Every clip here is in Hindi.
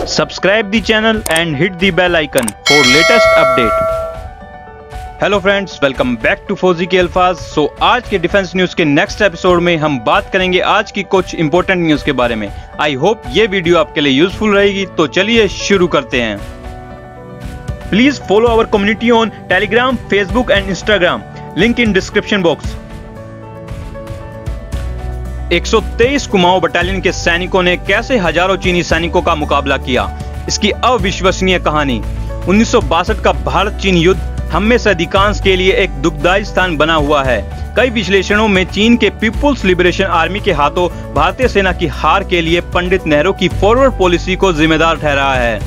Subscribe the channel and hit the bell icon for latest update। Hello friends, welcome back to फौजी के अल्फाज। आज के डिफेंस न्यूज के नेक्स्ट एपिसोड में हम बात करेंगे आज की कुछ इंपॉर्टेंट न्यूज के बारे में। आई होप ये वीडियो आपके लिए यूजफुल रहेगी, तो चलिए शुरू करते हैं। Please follow our community on Telegram, Facebook and Instagram, link in description box. 123 Kumaon battalion के सैनिकों ने कैसे हजारों चीनी सैनिकों का मुकाबला किया, इसकी अविश्वसनीय कहानी। 1962 का भारत चीन युद्ध हम में से अधिकांश के लिए एक दुखदायी स्थान बना हुआ है। कई विश्लेषणों में चीन के पीपुल्स लिबरेशन आर्मी के हाथों भारतीय सेना की हार के लिए पंडित नेहरू की फॉरवर्ड पॉलिसी को जिम्मेदार ठहरा है।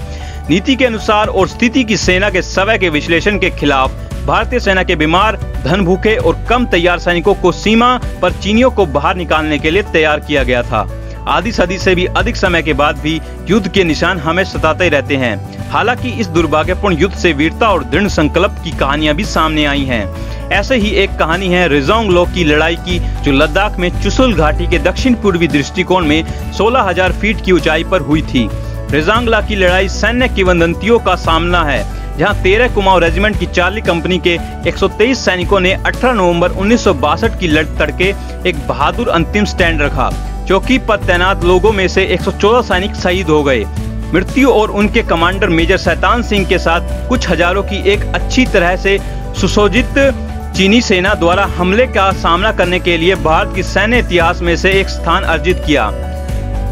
नीति के अनुसार और स्थिति की सेना के समय के विश्लेषण के खिलाफ भारतीय सेना के बीमार, धन भूखे और कम तैयार सैनिकों को सीमा पर चीनियों को बाहर निकालने के लिए तैयार किया गया था। आधी सदी से भी अधिक समय के बाद भी युद्ध के निशान हमें सताते ही रहते हैं। हालांकि इस दुर्भाग्यपूर्ण युद्ध से वीरता और दृढ़ संकल्प की कहानियां भी सामने आई हैं। ऐसे ही एक कहानी है रेजोंग लो की लड़ाई की, जो लद्दाख में चुशुल घाटी के दक्षिण पूर्वी दृष्टिकोण में 16,000 फीट की ऊंचाई पर हुई थी। रेजोंग की लड़ाई सैन्य किंवदंतियों का सामना है, जहां 13 कुमाऊं रेजिमेंट की चार्ली कंपनी के 123 सैनिकों ने 18 नवंबर 1962 की तड़के एक बहादुर अंतिम स्टैंड रखा। चौकी पर तैनात लोगों में से 114 सैनिक शहीद हो गए। मृत्यु और उनके कमांडर मेजर शैतान सिंह के साथ कुछ हजारों की एक अच्छी तरह से सुसज्जित चीनी सेना द्वारा हमले का सामना करने के लिए भारत की सैन्य इतिहास में से एक स्थान अर्जित किया।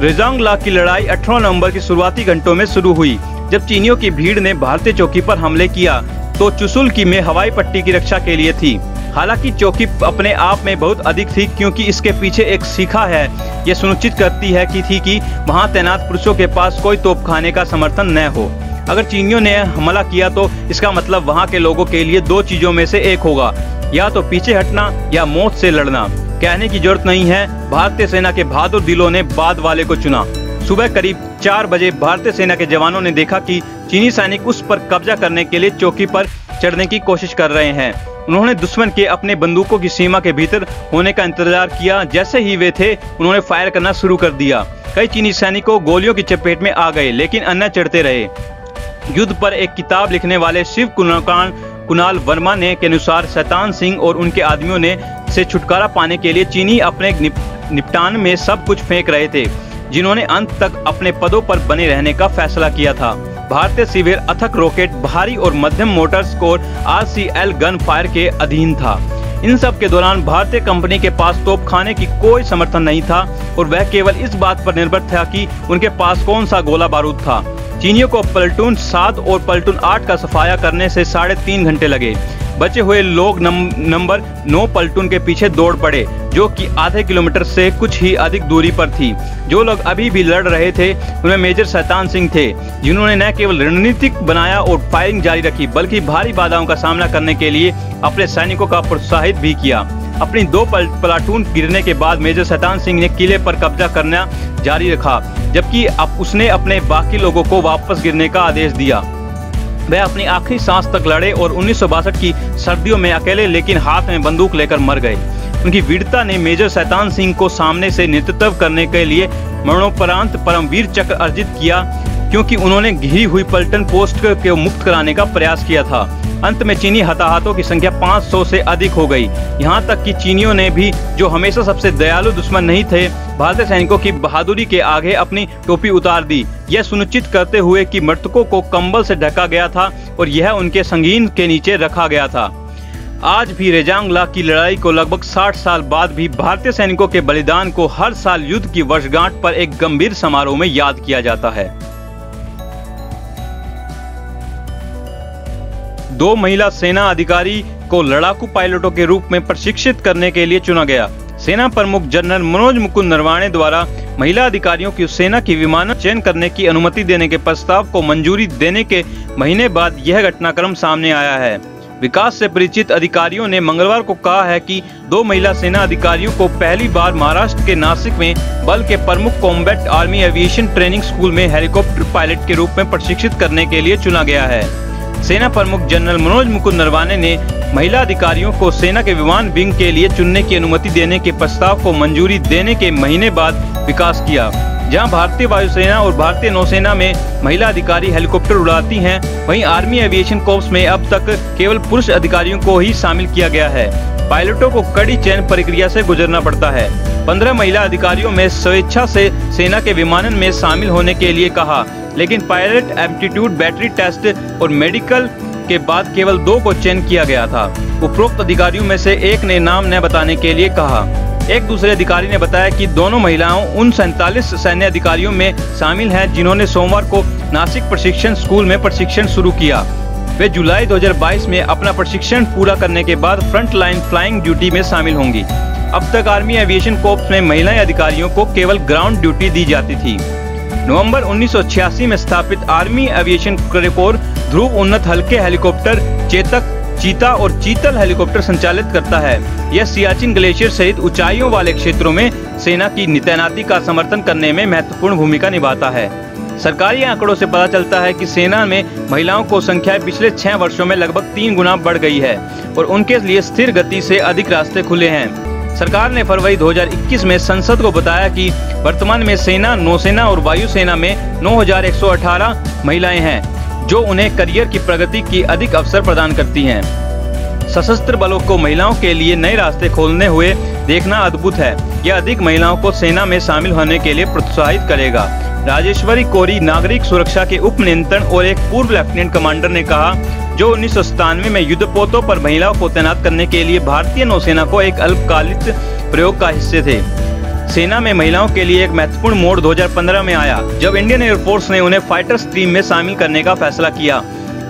रेजोंग की लड़ाई 18 नवंबर के शुरुआती घंटों में शुरू हुई, जब चीनियों की भीड़ ने भारतीय चौकी पर हमले किया तो चुशुल की में हवाई पट्टी की रक्षा के लिए थी। हालांकि चौकी अपने आप में बहुत अधिक थी, क्योंकि इसके पीछे एक शिखा है। यह सुनिश्चित करती है कि वहां तैनात पुरुषों के पास कोई तोपखाने का समर्थन न हो। अगर चीनियों ने हमला किया तो इसका मतलब वहां के लोगों के लिए दो चीजों में से एक होगा, या तो पीछे हटना या मौत से लड़ना। कहने की जरूरत नहीं है, भारतीय सेना के बहादुर दिलों ने बाद वाले को चुना। सुबह करीब 4 बजे भारतीय सेना के जवानों ने देखा कि चीनी सैनिक उस पर कब्जा करने के लिए चौकी पर चढ़ने की कोशिश कर रहे हैं। उन्होंने दुश्मन के अपने बंदूकों की सीमा के भीतर होने का इंतजार किया। जैसे ही वे थे, उन्होंने फायर करना शुरू कर दिया। कई चीनी सैनिकों गोलियों की चपेट में आ गए, लेकिन अन्य चढ़ते रहे। युद्ध पर एक किताब लिखने वाले शिव कुणाल वर्मा ने के अनुसार शैतान सिंह और उनके आदमियों ने से छुटकारा पाने के लिए चीनी अपने निपटान में सब कुछ फेंक रहे थे, जिन्होंने अंत तक अपने पदों पर बने रहने का फैसला किया था। भारतीय शिविर अथक रॉकेट, भारी और मध्यम motor score RCL gun fire के अधीन था। इन सब के दौरान भारतीय कंपनी के पास तोपखाने की कोई समर्थन नहीं था, और वह केवल इस बात पर निर्भर था कि उनके पास कौन सा गोला बारूद था। चीनियों को प्लटून 7 और प्लटून 8 का सफाया करने से 3.5 घंटे लगे। बचे हुए लोग नंबर 9 प्लटून के पीछे दौड़ पड़े, जो कि आधे किलोमीटर से कुछ ही अधिक दूरी पर थी। जो लोग अभी भी लड़ रहे थे उनमें मेजर शैतान सिंह थे, जिन्होंने न केवल रणनीतिक बनाया और फायरिंग जारी रखी, बल्कि भारी बाधाओं का सामना करने के लिए अपने सैनिकों का प्रोत्साहित भी किया। अपनी 2 प्लाटून गिरने के बाद मेजर शैतान सिंह ने किले पर कब्जा करना जारी रखा, जबकि अब उसने अपने बाकी लोगों को वापस गिरने का आदेश दिया। वह अपनी आखिरी सांस तक लड़े और 1962 की सर्दियों में अकेले लेकिन हाथ में बंदूक लेकर मर गए। उनकी वीरता ने मेजर शैतान सिंह को सामने से नेतृत्व करने के लिए मरणोपरांत परमवीर चक्र अर्जित किया, क्योंकि उन्होंने घिरी हुई पलटन पोस्ट को मुक्त कराने का प्रयास किया था। अंत में चीनी हताहतों की संख्या 500 से अधिक हो गई। यहाँ तक कि चीनियों ने भी, जो हमेशा सबसे दयालु दुश्मन नहीं थे, भारतीय सैनिकों की बहादुरी के आगे अपनी टोपी उतार दी, यह सुनिश्चित करते हुए कि मृतकों को कंबल से ढका गया था और यह उनके संगीन के नीचे रखा गया था। आज भी रेजोंग की लड़ाई को लगभग 60 साल बाद भी भारतीय सैनिकों के बलिदान को हर साल युद्ध की वर्षगांठ पर एक गंभीर समारोह में याद किया जाता है। 2 महिला सेना अधिकारी को लड़ाकू पायलटों के रूप में प्रशिक्षित करने के लिए चुना गया। सेना प्रमुख जनरल मनोज मुकुंद नरवाणे द्वारा महिला अधिकारियों की सेना की विमान चयन करने की अनुमति देने के प्रस्ताव को मंजूरी देने के महीने बाद यह घटनाक्रम सामने आया है। विकास से परिचित अधिकारियों ने मंगलवार को कहा है कि 2 महिला सेना अधिकारियों को पहली बार महाराष्ट्र के नासिक में बल के प्रमुख combat army aviation training school में हेलीकॉप्टर पायलट के रूप में प्रशिक्षित करने के लिए चुना गया है। सेना प्रमुख जनरल मनोज मुकुंद नरवाणे ने महिला अधिकारियों को सेना के विमान विंग के लिए चुनने की अनुमति देने के प्रस्ताव को मंजूरी देने के महीने बाद विकास किया, जहां भारतीय वायुसेना और भारतीय नौसेना में महिला अधिकारी हेलीकॉप्टर उड़ाती हैं, वहीं आर्मी एविएशन कोर्प्स में अब तक केवल पुरुष अधिकारियों को ही शामिल किया गया है। पायलटों को कड़ी चयन प्रक्रिया से गुजरना पड़ता है। 15 महिला अधिकारियों में स्वेच्छा से सेना के विमानन में शामिल होने के लिए कहा, लेकिन पायलट एप्टीट्यूड, बैटरी टेस्ट और मेडिकल के बाद केवल 2 को चयन किया गया था। उपरोक्त अधिकारियों में से एक ने नाम न बताने के लिए कहा। एक दूसरे अधिकारी ने बताया कि दोनों महिलाओं उन 47 सैन्य अधिकारियों में शामिल हैं जिन्होंने सोमवार को नासिक प्रशिक्षण स्कूल में प्रशिक्षण शुरू किया। वे जुलाई 2022 में अपना प्रशिक्षण पूरा करने के बाद फ्रंट लाइन फ्लाइंग ड्यूटी में शामिल होंगी। अब तक आर्मी एविएशन कोर्प्स में महिला अधिकारियों को केवल ग्राउंड ड्यूटी दी जाती थी। नवंबर 1986 में स्थापित आर्मी एविएशन कोर ध्रुव उन्नत हल्के हेलीकॉप्टर चेतक, चीता और चीतल हेलीकॉप्टर संचालित करता है। यह सियाचिन ग्लेशियर सहित ऊंचाइयों वाले क्षेत्रों में सेना की तैनाती का समर्थन करने में महत्वपूर्ण भूमिका निभाता है। सरकारी आंकड़ों से पता चलता है कि सेना में महिलाओं को संख्या पिछले 6 वर्षों में लगभग 3 गुना बढ़ गई है और उनके लिए स्थिर गति से अधिक रास्ते खुले हैं। सरकार ने फरवरी 2021 में संसद को बताया कि वर्तमान में सेना, नौसेना और वायुसेना में 9118 महिलाएं हैं, जो उन्हें करियर की प्रगति की अधिक अवसर प्रदान करती हैं। सशस्त्र बलों को महिलाओं के लिए नए रास्ते खोलने हुए देखना अद्भुत है। यह अधिक महिलाओं को सेना में शामिल होने के लिए प्रोत्साहित करेगा। राजेश्वरी कोरी, नागरिक सुरक्षा के उप नियंत्रण और एक पूर्व लेफ्टिनेंट कमांडर ने कहा, जो 1997 में युद्धपोतों पर महिलाओं को तैनात करने के लिए भारतीय नौसेना को एक अल्पकालिक प्रयोग का हिस्से थे। सेना में महिलाओं के लिए एक महत्वपूर्ण मोड़ 2015 में आया, जब इंडियन एयरफोर्स ने उन्हें फाइटर स्ट्रीम में शामिल करने का फैसला किया।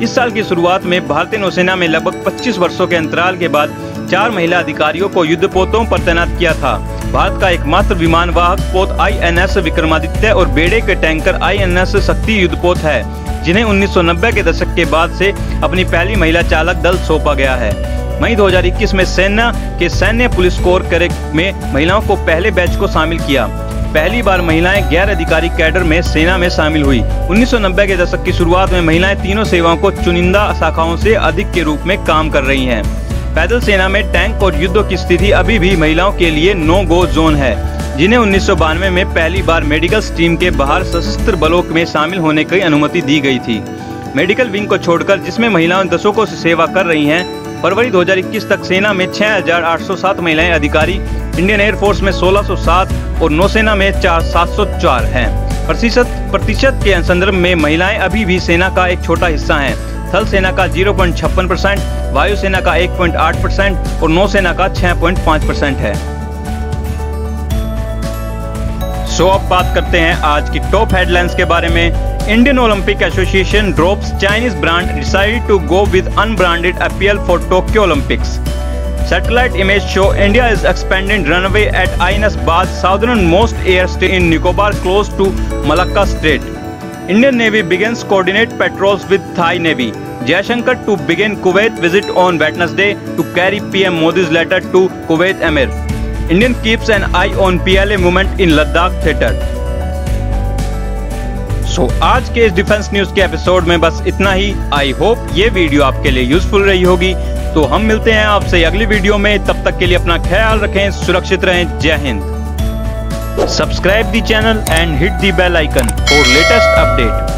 इस साल की शुरुआत में भारतीय नौसेना में लगभग 25 वर्षों के अंतराल के बाद 4 महिला अधिकारियों को युद्धपोतों पर तैनात किया था। भारत का एकमात्र विमान वाहक पोत INS विक्रमादित्य और बेड़े के टैंकर INS शक्ति युद्धपोत है, जिन्हें 1990 के दशक के बाद से अपनी पहली महिला चालक दल सौंपा गया है। मई 2021 में सेना के सैन्य पुलिस कोर में महिलाओं को पहले बैच को शामिल किया। पहली बार महिलाएं गैर अधिकारी कैडर में सेना में शामिल हुई। 1990 के दशक की शुरुआत में महिलाएं तीनों सेवाओं को चुनिंदा शाखाओं से अधिक के रूप में काम कर रही हैं। पैदल सेना में टैंक और युद्धों की स्थिति अभी भी महिलाओं के लिए नो गो जोन है, जिन्हें 1992 में पहली बार मेडिकल स्ट्रीम के बाहर सशस्त्र बलों में शामिल होने की अनुमति दी गई थी। मेडिकल विंग को छोड़कर, जिसमें महिलाएं दशकों से सेवा कर रही हैं, फरवरी 2021 तक सेना में 6807 महिलाएं अधिकारी, इंडियन एयरफोर्स में 1607 और नौसेना में 704 हैं। प्रतिशत के संदर्भ में महिलाएं अभी भी सेना का एक छोटा हिस्सा हैं। थल सेना का 0.56%, वायुसेना का 1.8% और नौसेना का 6.5% है। सो अब बात करते हैं आज की टॉप हेडलाइंस के बारे में। Indian Olympic Association drops Chinese brand, decided to go with unbranded appeal for Tokyo Olympics. Satellite image show India is expanding runway at INS Bath, southernmost airstrip in Nicobar close to Malacca Strait. Indian Navy begins coordinate patrols with Thai Navy. Jaishankar to begin Kuwait visit on Wednesday to carry PM Modi's letter to Kuwait Emir. Indian keeps an eye on PLA movement in Ladakh theater. So, आज के इस डिफेंस न्यूज के एपिसोड में बस इतना ही। आई होप ये वीडियो आपके लिए यूजफुल रही होगी। तो हम मिलते हैं आपसे अगली वीडियो में। तब तक के लिए अपना ख्याल रखें, सुरक्षित रहें। जय Hind. Subscribe the channel and hit the bell icon for latest update.